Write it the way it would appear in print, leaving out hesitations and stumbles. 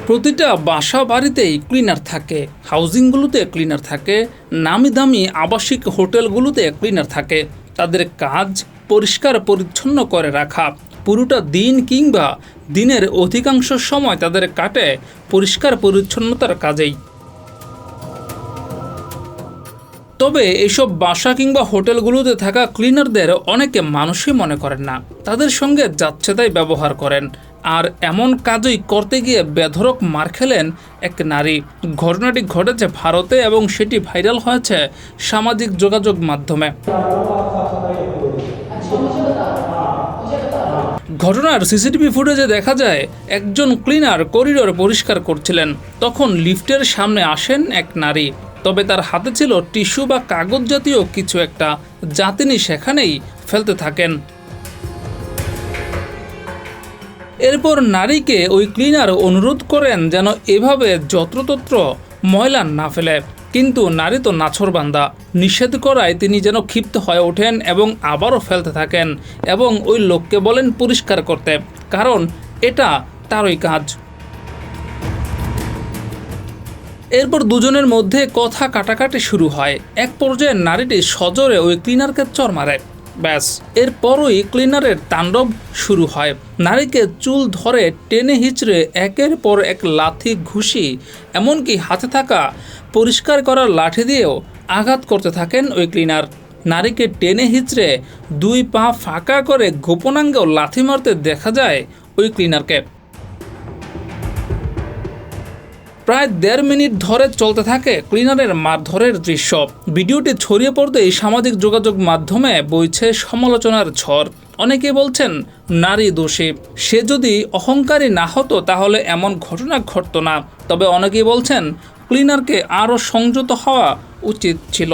প্রতিটা বাসা বাড়িতেই ক্লিনার থাকে, হাউজিংগুলোতে ক্লিনার থাকে, নামি দামি আবাসিক হোটেলগুলোতে ক্লিনার থাকে। তাদের কাজ পরিষ্কার পরিচ্ছন্ন করে রাখা। পুরোটা দিন কিংবা দিনের অধিকাংশ সময় তাদের কাটে পরিষ্কার পরিচ্ছন্নতার কাজেই। তবে এইসব বাসা কিংবা হোটেলগুলোতে থাকা ক্লিনারদের অনেকে মানুষই মনে করেন না, তাদের সঙ্গে যাচ্ছেতাই ব্যবহার করেন। আর এমন কাজই করতে গিয়ে বেধড়ক মার খেলেন এক নারী। ঘটনাটি ঘটেছে ভারতে এবং সেটি ভাইরাল হয়েছে সামাজিক যোগাযোগ মাধ্যমে। ঘটনার সিসিটিভি ফুটেজে দেখা যায় একজন ক্লিনার করিডোর পরিষ্কার করছিলেন। তখন লিফটের সামনে আসেন এক নারী, তবে তার হাতে ছিল টিস্যু বা কাগজ জাতীয় কিছু একটা, যা তিনি সেখানেই ফেলতে থাকেন। এরপর নারীকে ওই ক্লিনার অনুরোধ করেন যেন এভাবে যত্রতত্র ময়লা না ফেলে, কিন্তু নারী তো নাছোড়বান্দা। নিষেধ করায় তিনি যেন ক্ষিপ্ত হয়ে ওঠেন এবং আবারও ফেলতে থাকেন এবং ওই লোককে বলেন পরিষ্কার করতে, কারণ এটা তারই কাজ। এরপর দুজনের মধ্যে কথা কাটাকাটি শুরু হয়। এক পর্যায়ে নারীটি সজোরে ওই ক্লিনারকে চড় মারে। ব্যাস, এরপরই ক্লিনারের তাণ্ডব শুরু হয়। নারীকে চুল ধরে টেনে হিচড়ে একের পর এক লাথি, ঘুষি, এমনকি হাতে থাকা পরিষ্কার করার লাঠি দিয়েও আঘাত করতে থাকেন ওই ক্লিনার। নারীকে টেনে হিচড়ে 2 পা ফাঁকা করে গোপনাঙ্গেও লাথি মারতে দেখা যায় ওই ক্লিনারকে। প্রায় 1.5 মিনিট ধরে চলতে থাকে ক্লিনারের মারধরের দৃশ্য। ভিডিওটি ছড়িয়ে পড়তেই সামাজিক যোগাযোগ মাধ্যমে বইছে সমালোচনার ঝড়। অনেকে বলছেন নারী দোষী, সে যদি অহংকারী না হতো তাহলে এমন ঘটনা ঘটতো না। তবে অনেকেই বলছেন ক্লিনারকে আরও সংযত হওয়া উচিত ছিল।